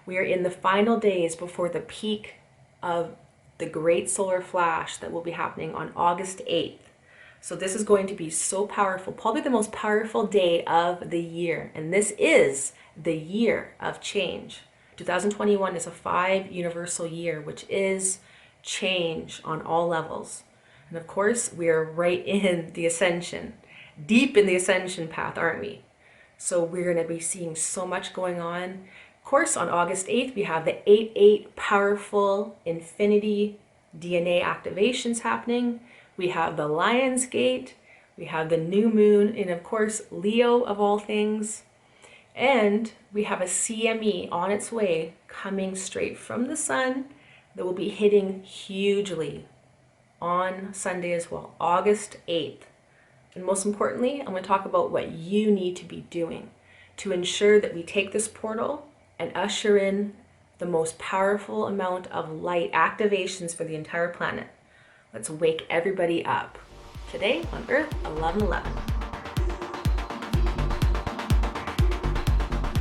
We are in the final days before the peak of the great solar flash that will be happening on August 8th. So this is going to be so powerful, probably the most powerful day of the year. And this is the year of change. 2021 is a 5 universal year, which is change on all levels. And of course, we are right in the ascension, deep in the ascension path, aren't we? So we're going to be seeing so much going on. Of course, on August 8th, we have the 8-8 powerful infinity DNA activations happening. We have the Lion's Gate. We have the new moon, and of course, Leo of all things. And we have a CME on its way coming straight from the sun that will be hitting hugely on Sunday as well, August 8th. And most importantly, I'm going to talk about what you need to be doing to ensure that we take this portal and usher in the most powerful amount of light activations for the entire planet. Let's wake everybody up today on Earth 1111.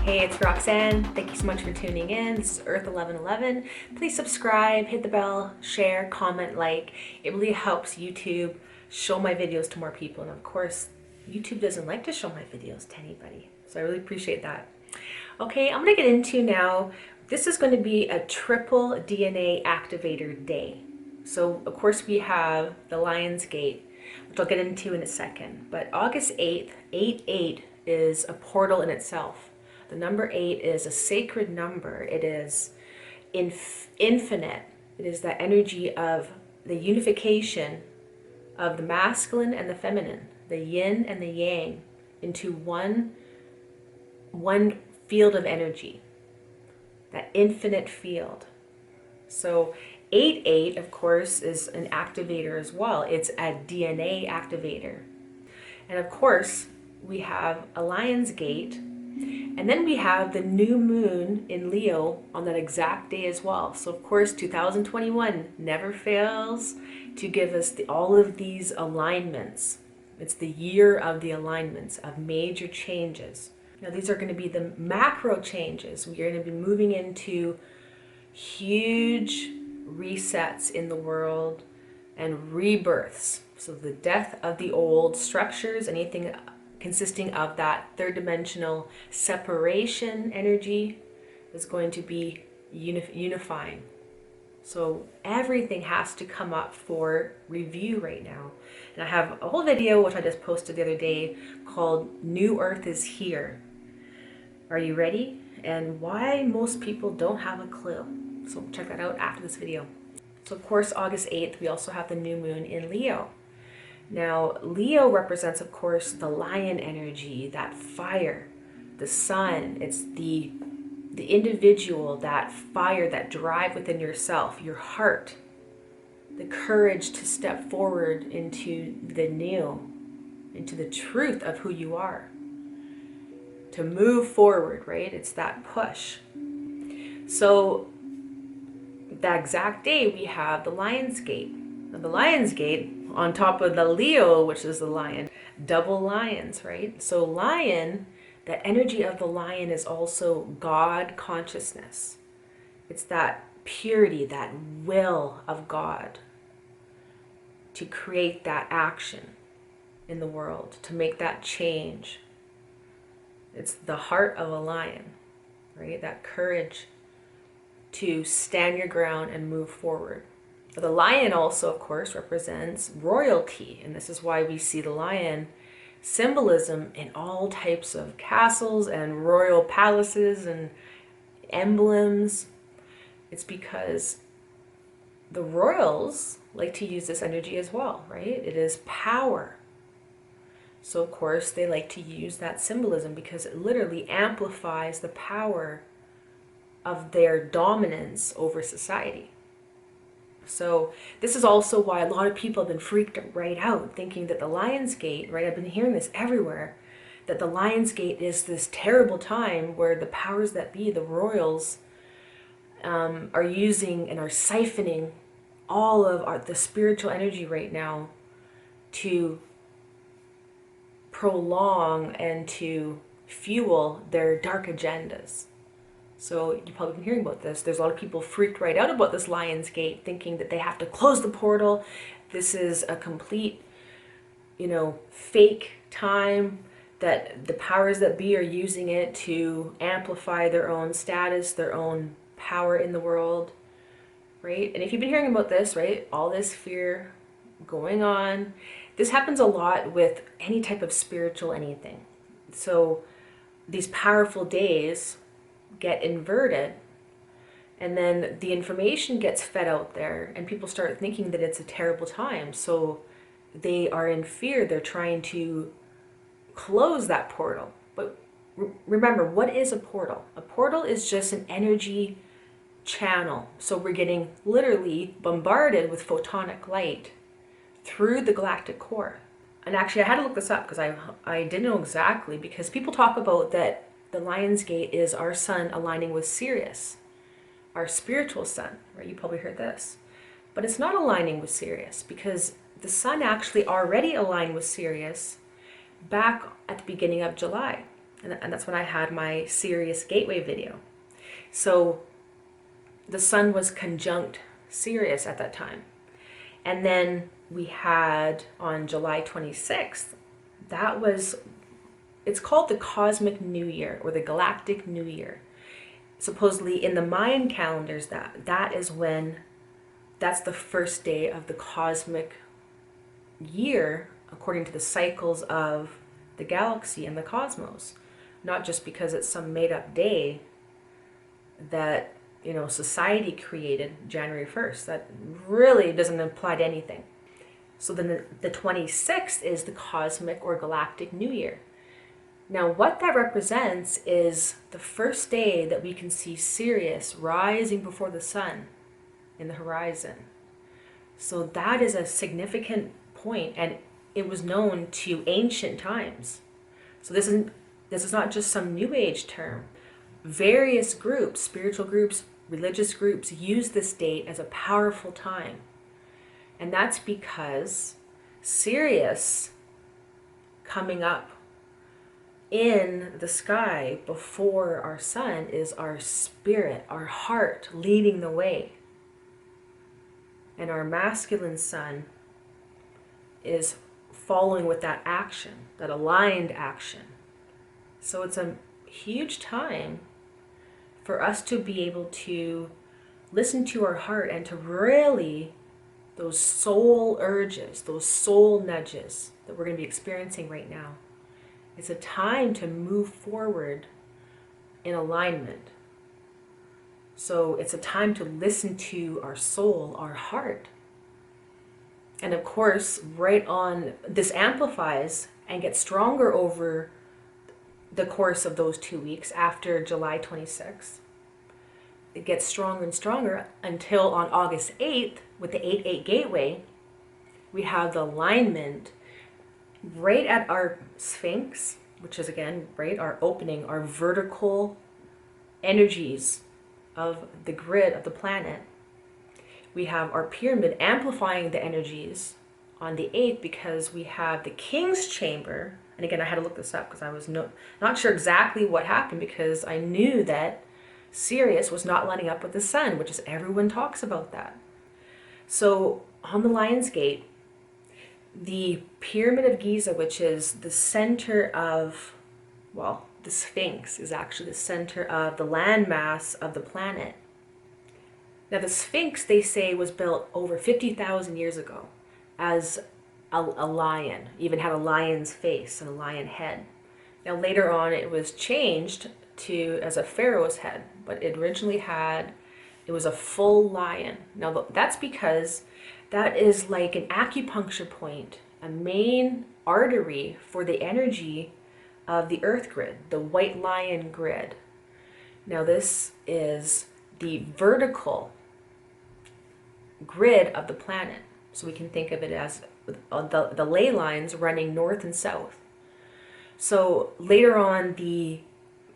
Hey, it's Roxanne. Thank you so much for tuning in. This is Earth 1111. Please subscribe, hit the bell, share, comment, like. It really helps YouTube show my videos to more people. And of course, YouTube doesn't like to show my videos to anybody. So I really appreciate that. Okay, I'm going to get into now. This is going to be a triple DNA activator day. So of course we have the Lion's Gate, which I'll get into in a second. But August 8th, 8-8 is a portal in itself. The number 8 is a sacred number. It is infinite. It is that energy of the unification of the masculine and the feminine, the yin and the yang, into one field of energy, that infinite field. So 8-8, of course, is an activator as well. It's a DNA activator. And of course, we have a Lion's Gate. And then we have the new moon in Leo on that exact day as well. So of course, 2021 never fails to give us all of these alignments. It's the year of the alignments, of major changes. Now these are going to be the macro changes. We're going to be moving into huge resets in the world and rebirths. So the death of the old structures, anything consisting of that third dimensional separation energy is going to be unifying. So everything has to come up for review right now. And I have a whole video which I just posted the other day called New Earth is Here. Are you ready? And why most people don't have a clue. So check that out after this video. So of course, August 8th, we also have the new moon in Leo. Now, Leo represents, of course, the lion energy, that fire, the sun. It's the individual, that fire, that drive within yourself, your heart, the courage to step forward into the new, into the truth of who you are, to move forward, right? It's that push. So that exact day, we have the Lion's Gate. Now, the Lion's Gate, on top of the Leo, which is the lion, double lions, right? So lion, the energy of the lion is also God consciousness. It's that purity, that will of God to create that action in the world, to make that change. It's the heart of a lion, right? That courage to stand your ground and move forward. The lion also, of course, represents royalty, and this is why we see the lion symbolism in all types of castles and royal palaces and emblems. It's because the royals like to use this energy as well, right? It is power. So, of course, they like to use that symbolism because it literally amplifies the power of their dominance over society. So this is also why a lot of people have been freaked right out, thinking that the Lion's Gate, right? I've been hearing this everywhere, that the Lion's Gate is this terrible time where the powers that be, the royals, are using and are siphoning all of the spiritual energy right now to prolong and to fuel their dark agendas. So you've probably been hearing about this. There's a lot of people freaked right out about this Lion's Gate, thinking that they have to close the portal. This is a complete, fake time, that the powers that be are using it to amplify their own status, their own power in the world, right? And if you've been hearing about this, right, all this fear going on, this happens a lot with any type of spiritual anything. So these powerful days get inverted, and then the information gets fed out there, and people start thinking that it's a terrible time. So they are in fear. They're trying to close that portal. But remember, what is a portal? A portal is just an energy channel. So we're getting literally bombarded with photonic light through the galactic core. And actually, I had to look this up because I didn't know exactly, because people talk about that the Lion's Gate is our sun aligning with Sirius, our spiritual sun, right? You probably heard this. But it's not aligning with Sirius, because the sun actually already aligned with Sirius back at the beginning of July. And that's when I had my Sirius Gateway video. So the sun was conjunct Sirius at that time. And then we had on July 26th, it's called the Cosmic New Year, or the Galactic New Year. Supposedly in the Mayan calendars, that's the first day of the cosmic year, according to the cycles of the galaxy and the cosmos. Not just because it's some made-up day that society created January 1st. That really doesn't apply to anything. So then the 26th is the Cosmic or Galactic New Year. Now what that represents is the first day that we can see Sirius rising before the sun in the horizon. So that is a significant point, and it was known to ancient times. So this is not just some new age term. Various groups, spiritual groups, religious groups, use this date as a powerful time. And that's because Sirius coming up in the sky before our sun is our spirit, our heart leading the way. And our masculine sun is following with that action, that aligned action. So it's a huge time for us to be able to listen to our heart and to really, those soul urges, those soul nudges that we're going to be experiencing right now. It's a time to move forward in alignment. So it's a time to listen to our soul, our heart. And of course, right on, this amplifies and gets stronger over the course of those 2 weeks after July 26th. It gets stronger and stronger until on August 8th, with the 8-8 gateway, we have the alignment right at our Sphinx, which is again, right, our opening, our vertical energies of the grid of the planet. We have our pyramid amplifying the energies on the 8th, because we have the King's Chamber. And again, I had to look this up because I was not sure exactly what happened, because I knew that Sirius was not lining up with the sun, which is, everyone talks about that. So on the Lion's Gate, the Pyramid of Giza, which is the center of, well, the Sphinx is actually the center of the landmass of the planet. Now the Sphinx, they say, was built over 50,000 years ago as a lion, even had a lion's face and a lion head. Now later on it was changed to as a pharaoh's head, but it originally it was a full lion. Now that's because that is like an acupuncture point, a main artery for the energy of the earth grid, the white lion grid. Now this is the vertical grid of the planet. So we can think of it as the ley lines running north and south. So later on, the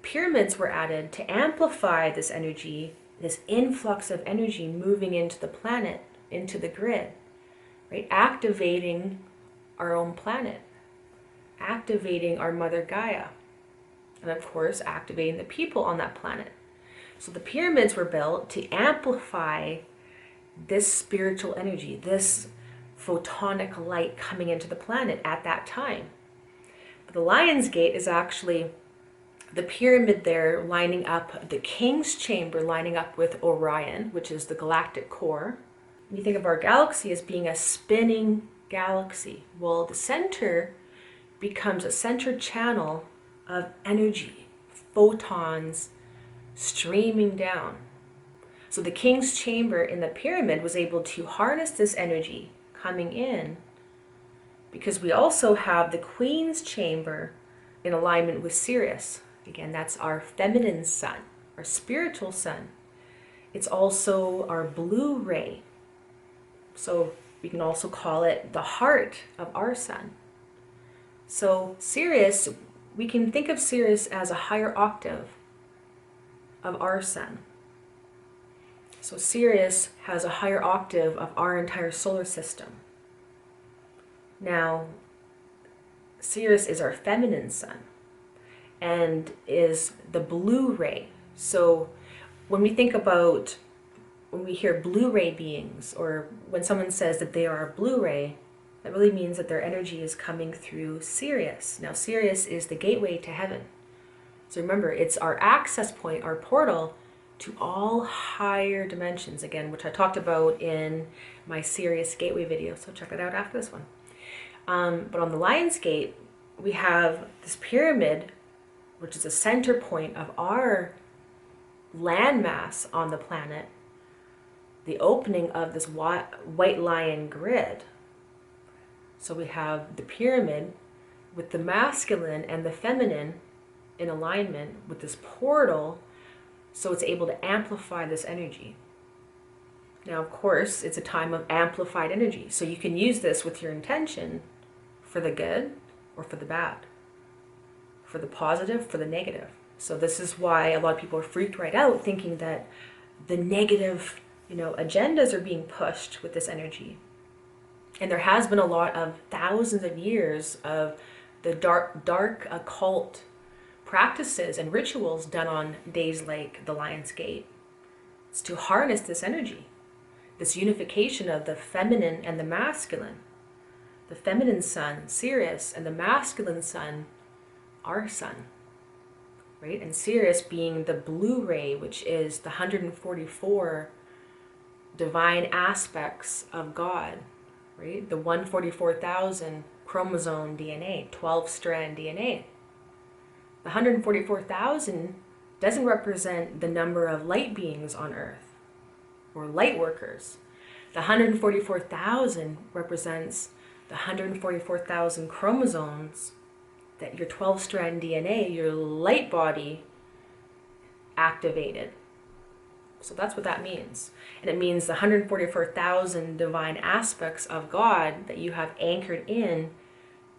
pyramids were added to amplify this energy, this influx of energy moving into the planet, into the grid, right? Activating our own planet, activating our Mother Gaia, and of course, activating the people on that planet. So the pyramids were built to amplify this spiritual energy, this photonic light coming into the planet at that time. But the Lion's Gate is actually the pyramid there lining up, the King's Chamber lining up with Orion, which is the galactic core. You think of our galaxy as being a spinning galaxy. Well, the center becomes a center channel of energy, photons streaming down. So the King's Chamber in the pyramid was able to harness this energy coming in, because we also have the Queen's Chamber in alignment with Sirius. Again, that's our feminine sun, our spiritual sun. It's also our blue ray. So we can also call it the heart of our sun. So Sirius, we can think of Sirius as a higher octave of our sun. So Sirius has a higher octave of our entire solar system. Now, Sirius is our feminine sun and is the blue ray. So when we think about, when we hear blue ray beings, or when someone says that they are a blue ray, that really means that their energy is coming through Sirius. Now Sirius is the gateway to heaven. So remember, it's our access point, our portal to all higher dimensions, again, which I talked about in my Sirius Gateway video, so check it out after this one. But on the Lion's Gate, we have this pyramid, which is a center point of our landmass on the planet, the opening of this white lion grid. So we have the pyramid with the masculine and the feminine in alignment with this portal, so it's able to amplify this energy. Now, of course, it's a time of amplified energy, so you can use this with your intention for the good or for the bad, for the positive, for the negative. So this is why a lot of people are freaked right out, thinking that the negative, agendas are being pushed with this energy. And there has been a lot of thousands of years of the dark occult practices and rituals done on days like the Lion's Gate. It's to harness this energy, this unification of the feminine and the masculine. The feminine sun, Sirius, and the masculine sun, our sun, right? And Sirius being the blue ray, which is the 144 divine aspects of God, right? The 144,000 chromosome DNA, 12-strand DNA. The 144,000 doesn't represent the number of light beings on Earth or light workers. The 144,000 represents the 144,000 chromosomes that your 12-strand DNA, your light body, activated. So that's what that means. And it means the 144,000 divine aspects of God that you have anchored in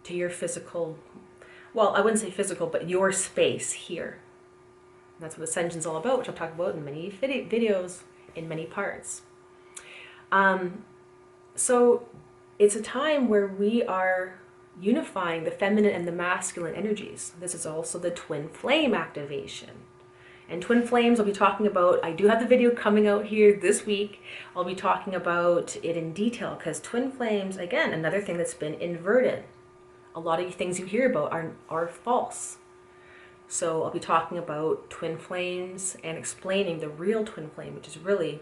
to your physical, well, I wouldn't say physical, but your space here. And that's what Ascension's all about, which I'll talk about in many videos in many parts. So it's a time where we are unifying the feminine and the masculine energies. This is also the twin flame activation. And twin flames I'll be talking about, I do have the video coming out here this week. I'll be talking about it in detail, because twin flames, again, another thing that's been inverted. A lot of things you hear about are false. So I'll be talking about twin flames and explaining the real twin flame, which is really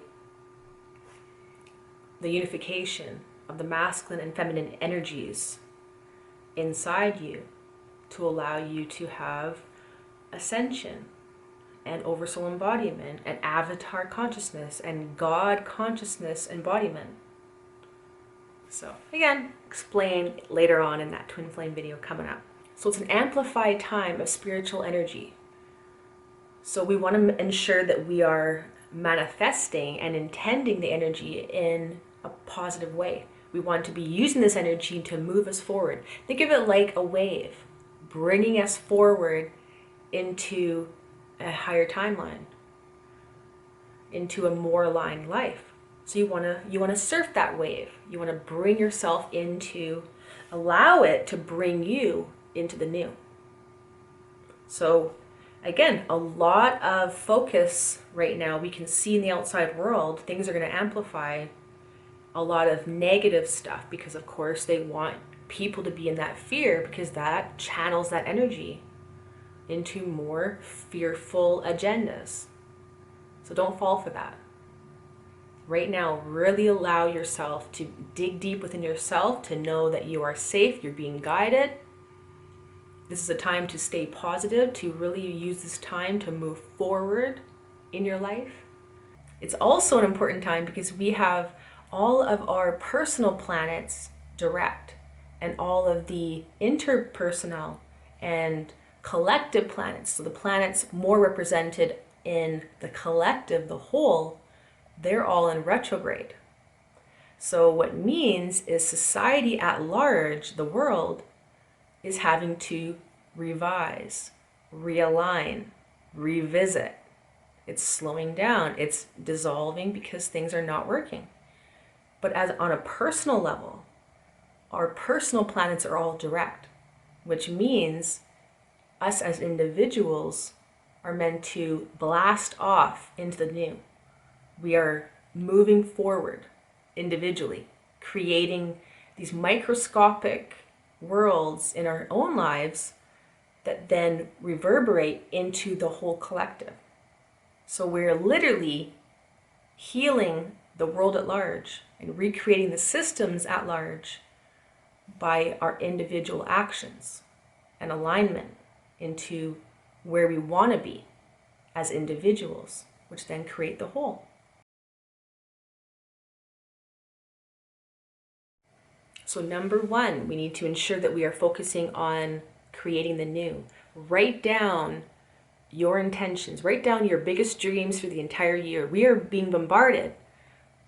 the unification of the masculine and feminine energies inside you to allow you to have ascension and oversoul embodiment and avatar consciousness and God consciousness embodiment. So again, explain later on in that twin flame video coming up. So it's an amplified time of spiritual energy. So we want to ensure that we are manifesting and intending the energy in a positive way. We want to be using this energy to move us forward. Think of it like a wave, bringing us forward into a higher timeline, into a more aligned life. So you want to surf that wave. You want to bring yourself into, allow it to bring you into the new. So Again, a lot of focus right now. We can see in the outside world, things are going to amplify a lot of negative stuff because, of course, they want people to be in that fear because that channels that energy into more fearful agendas. So don't fall for that. Right now, really allow yourself to dig deep within yourself to know that you are safe, you're being guided. This is a time to stay positive, to really use this time to move forward in your life. It's also an important time because we have all of our personal planets direct and all of the interpersonal and collective planets, so the planets more represented in the collective, the whole, they're all in retrograde. So what it means is society at large, the world, is having to revise, realign, revisit. It's slowing down, it's dissolving because things are not working. But as on a personal level, our personal planets are all direct, which means us as individuals are meant to blast off into the new. We are moving forward individually, creating these microscopic worlds in our own lives that then reverberate into the whole collective. So we're literally healing the world at large and recreating the systems at large by our individual actions and alignment into where we want to be as individuals, which then create the whole. So number one, we need to ensure that we are focusing on creating the new. Write down your intentions. Write down your biggest dreams for the entire year. We are being bombarded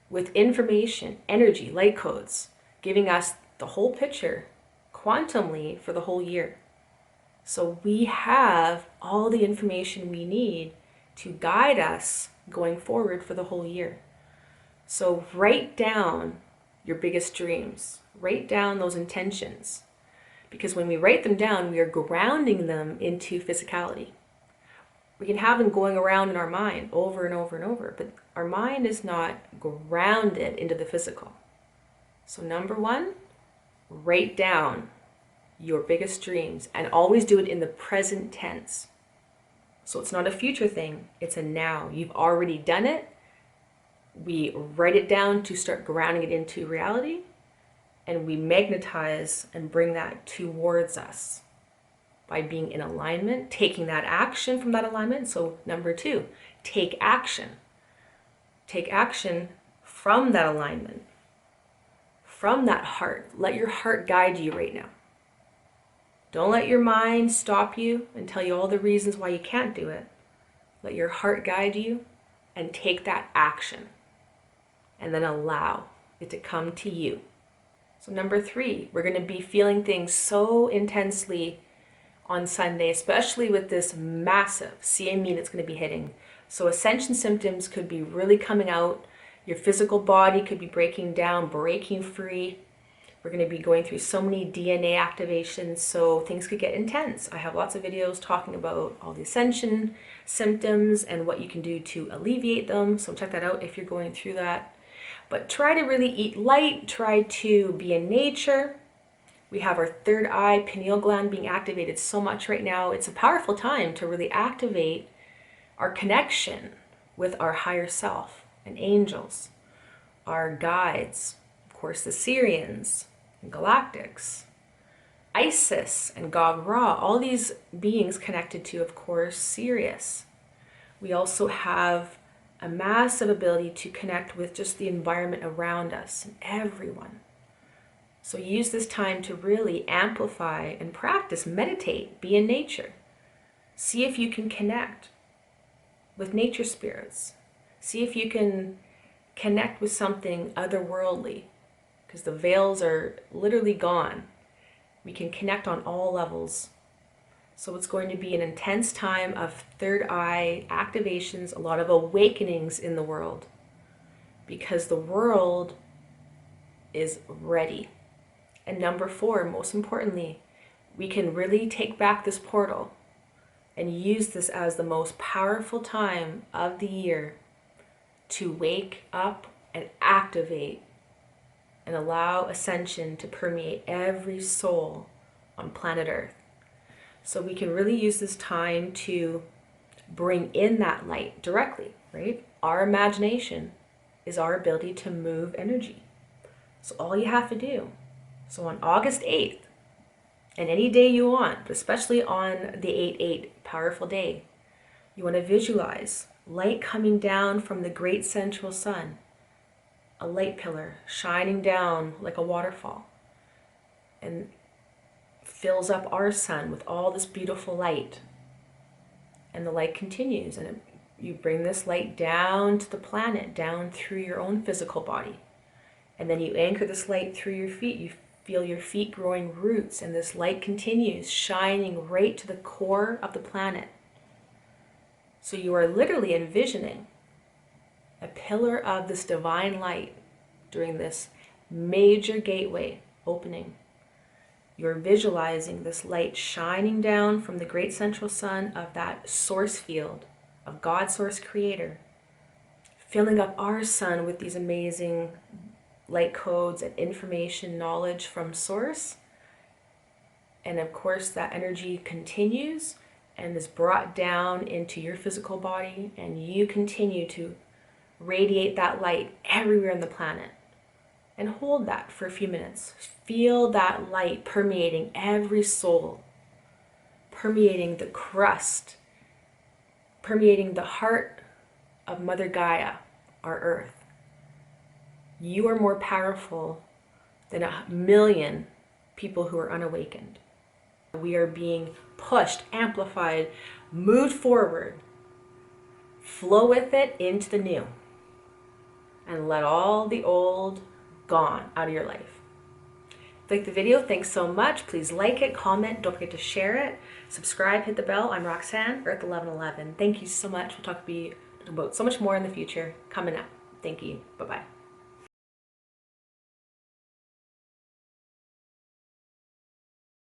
with information, energy, light codes, giving us the whole picture quantumly for the whole year. So we have all the information we need to guide us going forward for the whole year. So write down your biggest dreams. Write down those intentions. Because when we write them down, we are grounding them into physicality. We can have them going around in our mind over and over and over, but our mind is not grounded into the physical. So number one, write down your biggest dreams and always do it in the present tense. So it's not a future thing, it's a now. You've already done it. We write it down to start grounding it into reality, and we magnetize and bring that towards us by being in alignment, taking that action from that alignment. So number two, take action. Take action from that alignment, from that heart. Let your heart guide you right now. Don't let your mind stop you and tell you all the reasons why you can't do it. Let your heart guide you and take that action, and then allow it to come to you. So number three, we're going to be feeling things so intensely on Sunday, especially with this massive CME that's going to be hitting. So ascension symptoms could be really coming out. Your physical body could be breaking down, breaking free. We're going to be going through so many DNA activations, so things could get intense. I have lots of videos talking about all the ascension symptoms and what you can do to alleviate them. So check that out if you're going through that. But try to really eat light, try to be in nature. We have our third eye, pineal gland being activated so much right now. It's a powerful time to really activate our connection with our higher self and angels, our guides, of course the Syrians and Galactics, Isis and Gog Ra, all these beings connected to, of course, Sirius. We also have a massive ability to connect with just the environment around us and everyone. So use this time to really amplify and practice, meditate, be in nature. See if you can connect with nature spirits. See if you can connect with something otherworldly, because the veils are literally gone. We can connect on all levels. So it's going to be an intense time of third eye activations, a lot of awakenings in the world, because the world is ready. And number four, most importantly, we can really take back this portal and use this as the most powerful time of the year to wake up and activate and allow ascension to permeate every soul on planet Earth. So we can really use this time to bring in that light directly, right? Our imagination is our ability to move energy. So all you have to do, so on August 8th, and any day you want, but especially on the 8/8 powerful day, you want to visualize light coming down from the great central sun, a light pillar shining down like a waterfall, and fills up our sun with all this beautiful light. And the light continues, and you bring this light down to the planet, down through your own physical body. And then you anchor this light through your feet. You feel your feet growing roots, and this light continues shining right to the core of the planet. So you are literally envisioning a pillar of this divine light during this major gateway opening. You're visualizing this light shining down from the great central sun of that source field of God, source creator, filling up our sun with these amazing light codes and information, knowledge from source. And of course, that energy continues and is brought down into your physical body, and you continue to radiate that light everywhere on the planet. And hold that for a few minutes. Feel that light permeating every soul, permeating the crust, permeating the heart of Mother Gaia, our Earth. You are more powerful than 1,000,000 people who are unawakened. We are being pushed, amplified, moved forward. Flow with it into the new. And let all the old gone out of your life. If you like the video, thanks so much. Please like it, comment, don't forget to share it. Subscribe, hit the bell. I'm Roxanne, EARTH1111. Thank you so much. We'll talk about so much more in the future coming up. Thank you. Bye-bye.